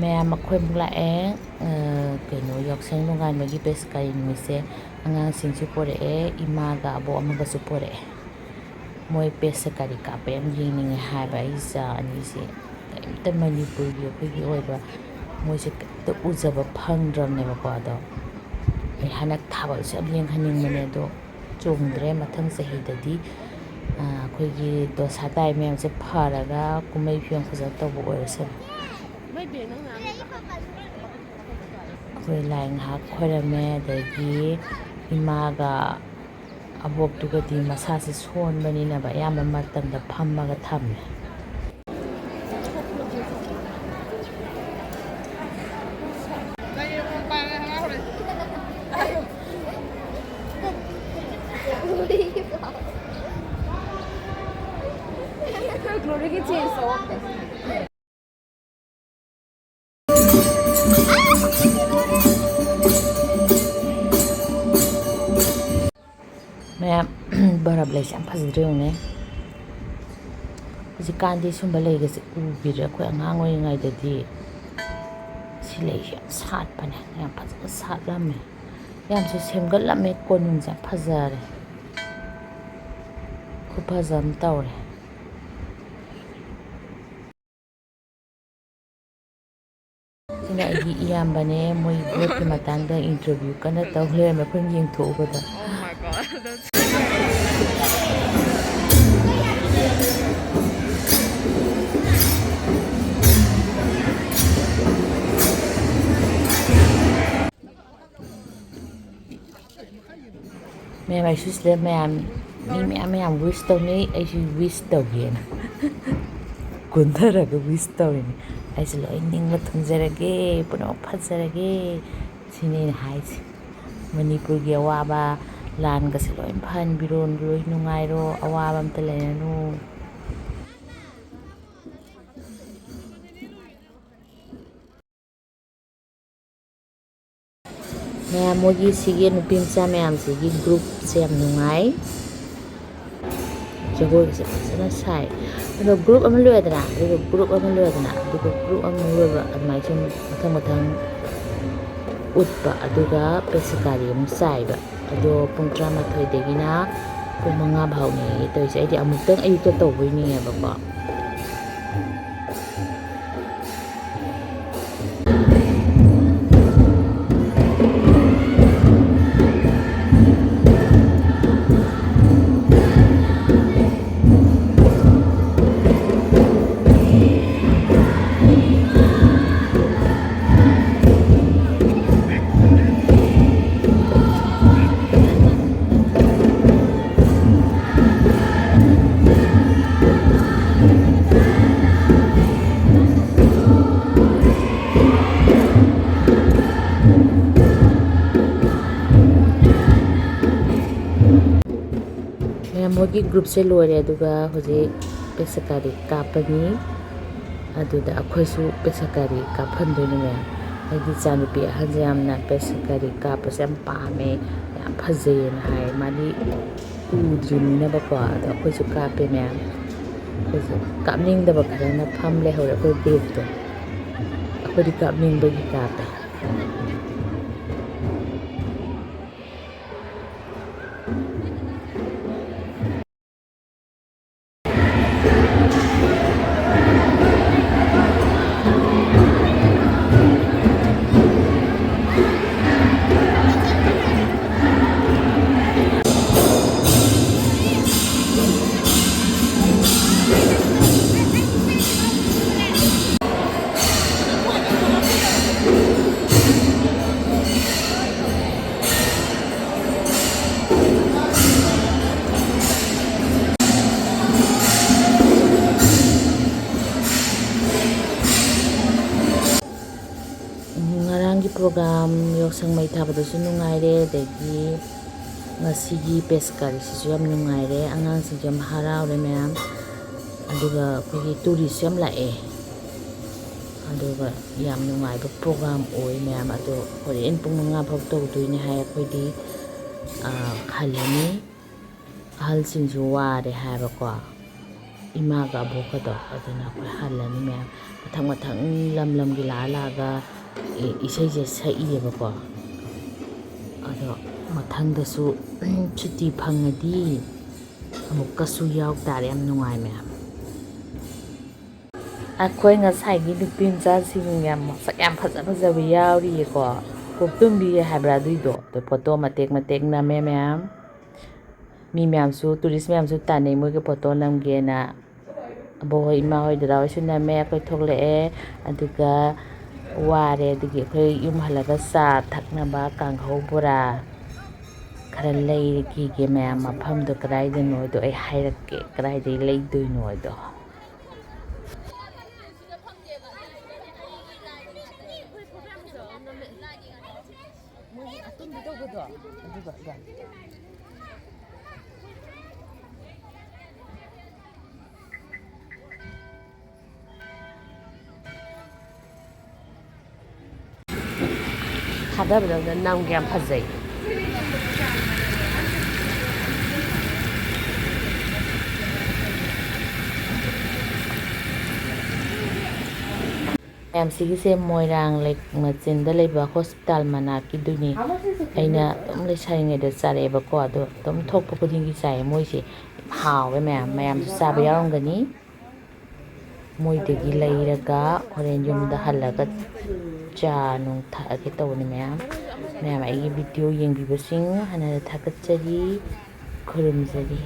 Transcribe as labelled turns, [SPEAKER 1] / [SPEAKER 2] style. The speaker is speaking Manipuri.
[SPEAKER 1] ꯃꯌꯥꯝ ꯑꯩꯈꯣꯏꯃꯨꯛ ꯂꯥꯛꯑꯦ ꯀꯩꯅꯣ ꯌꯥꯎꯁꯪ ꯅꯣꯡꯉꯥꯟꯕꯒꯤ ꯕꯦꯁꯀꯔꯤ ꯅꯨꯃꯤꯠꯁꯦ ꯑꯉꯥꯡꯁꯤꯡꯁꯨ ꯄꯣꯔꯛꯑꯦ ꯏꯃꯥꯒ ꯑꯕꯣꯛ ꯑꯃꯒꯁꯨ ꯄꯣꯔꯛꯑꯦ ꯃꯣꯏ ꯕꯦꯁꯀꯔꯤ ꯀꯥꯞꯄ ꯌꯥꯝ ꯌꯦꯡꯅꯤꯡꯉꯦ ꯍꯥꯏꯕ ꯑꯩ ꯏꯆꯥ ꯑꯅꯤꯁꯦ ꯀꯩꯝꯇ ꯃꯅꯤꯄꯨꯔꯒꯤ ꯑꯩꯈꯣꯏꯒꯤ ꯑꯣꯏꯕ ꯃꯣꯏꯁꯦ ꯀꯩꯝꯇ ꯎꯖꯕ ꯐꯪꯗ꯭ꯔꯕꯅꯦꯕꯀꯣ ꯑꯗꯣ ꯑꯩ ꯍꯟꯗꯛ ꯊꯥꯕꯜꯁꯨ ꯌꯥꯝ ꯌꯦꯡꯍꯟꯅꯤꯡꯕꯅꯦ ꯑꯗꯣ ꯆꯣꯡꯗ꯭ꯔꯦ ꯃꯊꯪ ꯆꯍꯤꯗꯗꯤ ꯑꯩꯈꯣꯏꯒꯤ ꯗꯣꯁꯥ ꯇꯥꯏ ꯃꯌꯥꯝꯁꯦ ꯐꯔꯒ ꯀꯨꯝꯍꯩ ꯐꯤꯌꯣꯡ ꯐꯖꯅ ꯇꯧꯕ ꯑꯣꯏꯔꯁꯅꯨ ꯑꯩꯈꯣꯏ ꯂꯥꯏ ꯉꯥꯏꯍꯥꯛ ꯈꯣꯏꯔꯝꯃꯦ ꯑꯗꯒꯤ ꯏꯃꯥꯒ ꯑꯕꯣꯛꯇꯨꯒꯗꯤ ꯃꯁꯥꯁꯦ ꯁꯣꯟꯕꯅꯤꯅꯕ ꯑꯌꯥꯝꯕ ꯃꯇꯝꯗ ꯐꯝꯃꯒ ꯊꯝꯃꯦ ꯃꯌꯥꯝ ꯕꯔꯞ ꯂꯩꯁꯦ ꯌꯥꯝ ꯐꯖꯗ꯭ꯔꯦ ꯌꯦꯡꯉꯨꯅꯦ ꯍꯧꯖꯤꯛꯀꯥꯟꯗꯤ ꯁꯨꯝꯕ ꯂꯩꯒꯁꯦ ꯎꯈꯤꯗ꯭ꯔꯦ ꯑꯩꯈꯣꯏ ꯑꯉꯥꯡ ꯑꯣꯏꯔꯤꯉꯩꯗꯗꯤ ꯁꯤ ꯂꯩꯁꯦ ꯌꯥꯝ ꯁꯥꯠꯄꯅꯦ ꯌꯥꯝ ꯐꯖꯅ ꯁꯥꯠꯂꯝꯃꯦ ꯌꯥꯝꯁꯨ ꯁꯦꯝꯒꯠꯂꯝꯃꯦ ꯀꯣꯅꯨꯡꯁꯦ ꯌꯥꯝ ꯐꯖꯔꯦ ꯈꯨꯐꯖ ꯑꯃ ꯇꯧꯔꯦ ꯁꯤꯅ ꯑꯩꯒꯤ ꯏꯌꯥꯝꯕꯅꯦ ꯃꯣꯏ ꯚꯣꯠꯀꯤ ꯃꯇꯥꯡꯗ ꯏꯟꯇꯔꯚꯤꯌꯨ ꯀꯟꯅ ꯇꯧ ꯂꯩꯔꯝꯃꯦ ꯑꯩꯈꯣꯏꯅ ꯌꯦꯡꯊꯣꯛꯎꯕꯗ ꯃꯌꯥꯝ ꯑꯩꯁꯨ ꯁꯤꯗ ꯃꯤ ꯃꯌꯥꯝ ꯋꯤꯁ ꯇꯧꯅꯩ ꯑꯩꯁꯨ ꯋꯤꯁ ꯇꯧꯒꯦꯅ ꯀꯨꯟꯊꯔꯒ ꯋꯤꯁ ꯇꯧꯔꯤꯅꯤ ꯑꯩꯁꯨ ꯂꯣꯏ ꯅꯤꯡꯕ ꯊꯨꯡꯖꯔꯒꯦ ꯄꯨꯝꯅꯃꯛ ꯐꯖꯔꯒꯦ ꯁꯤꯅꯤ ꯑꯩꯅ ꯍꯥꯏꯁꯦ ꯃꯅꯤꯄꯨꯔꯒꯤ ꯑꯋꯥꯕ ꯂꯥꯟꯒꯁꯦ ꯂꯣꯏ ꯐꯍꯟꯕꯤꯔꯣ ꯂꯣꯏ ꯅꯨꯡꯉꯥꯏꯔꯣ ꯑꯋꯥꯕ ꯑꯝꯇ ꯂꯩꯔꯅꯨ ꯃꯌꯥꯝ ꯃꯣꯏꯒꯤ ꯁꯤꯒꯤ ꯅꯨꯄꯤ ꯃꯆꯥ ꯃꯌꯥꯝꯁꯤꯒꯤ ꯒ꯭ꯔꯨꯞꯁꯦ ꯌꯥꯝ ꯅꯨꯡꯉꯥꯏ ꯖꯒꯣꯏꯒꯁꯦ ꯐꯖꯅ ꯁꯥꯏ ꯑꯗꯣ ꯒ꯭ꯔꯨꯞ ꯑꯃ ꯂꯣꯏꯔꯦꯗꯅ ꯑꯗꯨꯒ ꯒ꯭ꯔꯨꯞ ꯑꯃ ꯂꯣꯏꯔꯦꯗꯅ ꯑꯗꯨꯒ ꯒ꯭ꯔꯨꯞ ꯑꯃ ꯂꯣꯏꯕ ꯑꯗꯨꯃꯥꯏꯅ ꯁꯨꯝ ꯃꯊꯪ ꯃꯊꯪ ꯎꯠꯄ ꯑꯗꯨꯒ ꯄꯦꯁꯀꯥꯔꯤ ꯑꯃꯨꯛ ꯆꯥꯏꯕ ꯑꯗꯣ ꯄꯨꯡ 12ꯗꯒꯤꯅ ꯄꯨꯡ 5 ꯐꯥꯎꯅꯦ ꯇꯧꯔꯤꯁꯦ ꯑꯩꯗꯤ ꯑꯃꯨꯛꯇꯪ ꯑꯌꯨꯛꯇ ꯇꯧꯕꯩ ꯅꯤꯡꯉꯦꯕꯀꯣ ꯃꯣꯏꯒꯤ ꯒ꯭ꯔꯨꯞꯁꯦ ꯂꯣꯏꯔꯦ ꯑꯗꯨꯒ ꯍꯧꯖꯤꯛ ꯄꯦꯁꯀꯥꯔꯤ ꯀꯥꯞꯄꯅꯤ ꯑꯗꯨꯗ ꯑꯩꯈꯣꯏꯁꯨ ꯄꯦꯁꯀꯥꯔꯤ ꯀꯥꯞꯍꯟꯗꯣꯏꯅꯤ ꯃꯌꯥꯝ ꯑꯩꯒꯤ ꯏꯆꯥꯅꯨꯄꯤ ꯑꯍꯟꯁꯦ ꯌꯥꯝꯅ ꯄꯦꯁꯀꯥꯔꯤ ꯀꯥꯞꯄꯁꯦ ꯌꯥꯝ ꯄꯥꯝꯃꯦ ꯌꯥꯝ ꯐꯖꯩꯌꯦꯅ ꯍꯥꯏ ꯃꯥꯗꯤ ꯎꯗ꯭ꯔꯤꯕꯅꯤꯅꯕꯀꯣ ꯑꯗꯣ ꯑꯩꯈꯣꯏꯁꯨ ꯀꯥꯞꯄꯦ ꯃꯌꯥꯝ ꯑꯩꯈꯣꯏꯁꯨ ꯀꯥꯞꯅꯤꯡꯗꯕ ꯈꯔꯅ ꯐꯝ ꯂꯩꯍꯧꯔꯦ ꯑꯩꯈꯣꯏ ꯒ꯭ꯔꯨꯞꯇꯣ ꯑꯩꯈꯣꯏꯗꯤ ꯀꯥꯞꯅꯤꯡꯕꯒꯤ ꯀꯥꯞꯄꯦ ꯉꯔꯥꯡꯒꯤ ꯄ꯭ꯔꯣꯒ꯭ꯔꯥꯝ ꯌꯥꯎꯁꯪ ꯃꯩ ꯊꯥꯕꯗꯁꯨ ꯅꯨꯡꯉꯥꯏꯔꯦ ꯑꯗꯒꯤ ꯉꯁꯤꯒꯤ ꯄꯦꯁꯀꯥꯔꯤꯁꯤꯁꯨ ꯌꯥꯝ ꯅꯨꯡꯉꯥꯏꯔꯦ ꯑꯉꯥꯡꯁꯤꯡꯁꯨ ꯌꯥꯝ ꯍꯔꯥꯎꯔꯦ ꯃꯌꯥꯝ ꯑꯗꯨꯒ ꯑꯩꯈꯣꯏꯒꯤ ꯇꯨꯔꯤꯁꯁꯨ ꯌꯥꯝ ꯂꯥꯛꯑꯦ ꯑꯗꯨꯒ ꯌꯥꯝ ꯅꯨꯡꯉꯥꯏꯕ ꯄ꯭ꯔꯣꯒ꯭ꯔꯥꯝ ꯑꯣꯏ ꯃꯌꯥꯝ ꯑꯗꯣ ꯍꯣꯔꯦꯟ ꯄꯨꯡ 5 ꯐꯥꯎ ꯇꯧꯗꯣꯏꯅꯦ ꯍꯥꯏ ꯑꯩꯈꯣꯏꯗꯤ ꯍꯜꯂꯅꯤ ꯑꯍꯜꯁꯤꯡꯁꯨ ꯋꯥꯔꯦ ꯍꯥꯏꯕꯀꯣ ꯏꯃꯥꯒ ꯑꯕꯣꯛꯀꯗꯣ ꯑꯗꯨꯅ ꯑꯩꯈꯣꯏ ꯍꯜꯂꯅꯤ ꯃꯌꯥꯝ ꯃꯊꯪ ꯃꯊꯪ ꯂꯝ ꯂꯝꯒꯤ ꯂꯥꯛꯑꯒ ꯏꯁꯩꯁꯦ ꯁꯛꯏꯌꯦꯕꯀꯣ ꯑꯗꯣ ꯃꯊꯪꯗꯁꯨ ꯁꯨꯇꯤ ꯐꯪꯉꯗꯤ ꯑꯃꯨꯛꯀꯁꯨ ꯌꯥꯎ ꯇꯥꯔꯦ ꯌꯥꯝ ꯅꯨꯡꯉꯥꯏ ꯃꯌꯥꯝ ꯑꯩꯈꯣꯏ ꯉꯁꯥꯏꯒꯤ ꯅꯨꯄꯤ ꯃꯆꯥꯁꯤꯡ ꯌꯥꯝ ꯃꯁꯛ ꯌꯥꯝ ꯐꯖꯕ ꯌꯥꯎꯔꯤꯌꯦꯀꯣ ꯀꯣꯛꯇꯨꯝꯕꯤ ꯍꯥꯏꯕ꯭ꯔꯥ ꯑꯗꯨꯏꯗꯣ ꯑꯗꯣ ꯐꯣꯇꯣ ꯃꯇꯦꯛ ꯅꯝꯃꯦ ꯃꯌꯥꯝ ꯃꯤ ꯃꯌꯥꯝꯁꯨ ꯇꯨꯔꯤꯁ ꯃꯌꯥꯝꯁꯨ ꯇꯥꯟꯅꯩ ꯃꯣꯏꯒ ꯐꯣꯇꯣ ꯅꯝꯒꯦꯅ ꯑꯕꯣꯛꯍꯣꯏ ꯏꯃꯥꯍꯣꯏ ꯗꯗꯥꯍꯣꯏꯁꯨ ꯅꯝꯃꯦ ꯑꯩꯈꯣꯏ ꯊꯣꯛꯂꯛꯑꯦ ꯑꯗꯨꯒ ꯋꯥꯔꯦ ꯑꯗꯨꯒꯤ ꯑꯩꯈꯣꯏ ꯌꯨꯝ ꯍꯜꯂꯒ ꯆꯥ ꯊꯛꯅꯕ ꯀꯥꯡꯍꯧ ꯕꯣꯔꯥ ꯈꯔ ꯂꯩꯈꯤꯒꯦ ꯃꯌꯥꯝ ꯃꯐꯝꯗꯣ ꯀꯗꯥꯏꯗꯅꯣꯗꯣ ꯑꯩ ꯍꯥꯏꯔꯛꯀꯦ ꯀꯗꯥꯏꯗꯒꯤ ꯂꯩꯗꯣꯏꯅꯣꯗꯣ ꯊꯥꯗꯕꯗ ꯅꯝꯒꯦ ꯌꯥꯝ ꯐꯖꯩ ꯃꯌꯥꯝ ꯁꯤꯒꯤꯁꯦ ꯃꯣꯏꯔꯥꯡ ꯂꯩ ꯃꯆꯤꯟꯗ ꯂꯩꯕ ꯍꯣꯁꯄꯤꯇꯥꯜ ꯃꯅꯥꯛꯀꯤꯗꯨꯅꯤ ꯑꯩꯅ ꯑꯗꯨꯝ ꯂꯩꯁꯥꯔꯤꯉꯩꯗ ꯆꯥꯔꯛꯑꯦꯕꯀꯣ ꯑꯗꯣ ꯑꯗꯨꯝ ꯊꯣꯛꯄ ꯈꯨꯗꯤꯡꯒꯤ ꯆꯥꯏꯌꯦ ꯃꯣꯏꯁꯦ ꯍꯥꯎꯋꯦ ꯃꯌꯥꯝꯁꯨ ꯆꯥꯕ ꯌꯥꯎꯔꯝꯒꯅꯤ ꯃꯣꯏꯗꯒꯤ ꯂꯩꯔꯒ ꯍꯣꯔꯦꯟ ꯌꯨꯝꯗ ꯍꯜꯂꯒ ꯆꯥ ꯅꯨꯡ ꯊꯛꯑꯒꯦ ꯇꯧꯕꯅꯤ ꯃꯌꯥꯝ ꯑꯩꯒꯤ ꯚꯤꯗꯤꯑꯣ ꯌꯦꯡꯕꯤꯕꯁꯤꯡ ꯍꯥꯟꯅ ꯊꯥꯒꯠꯆꯔꯤ ꯈꯨꯔꯨꯝꯖꯔꯤ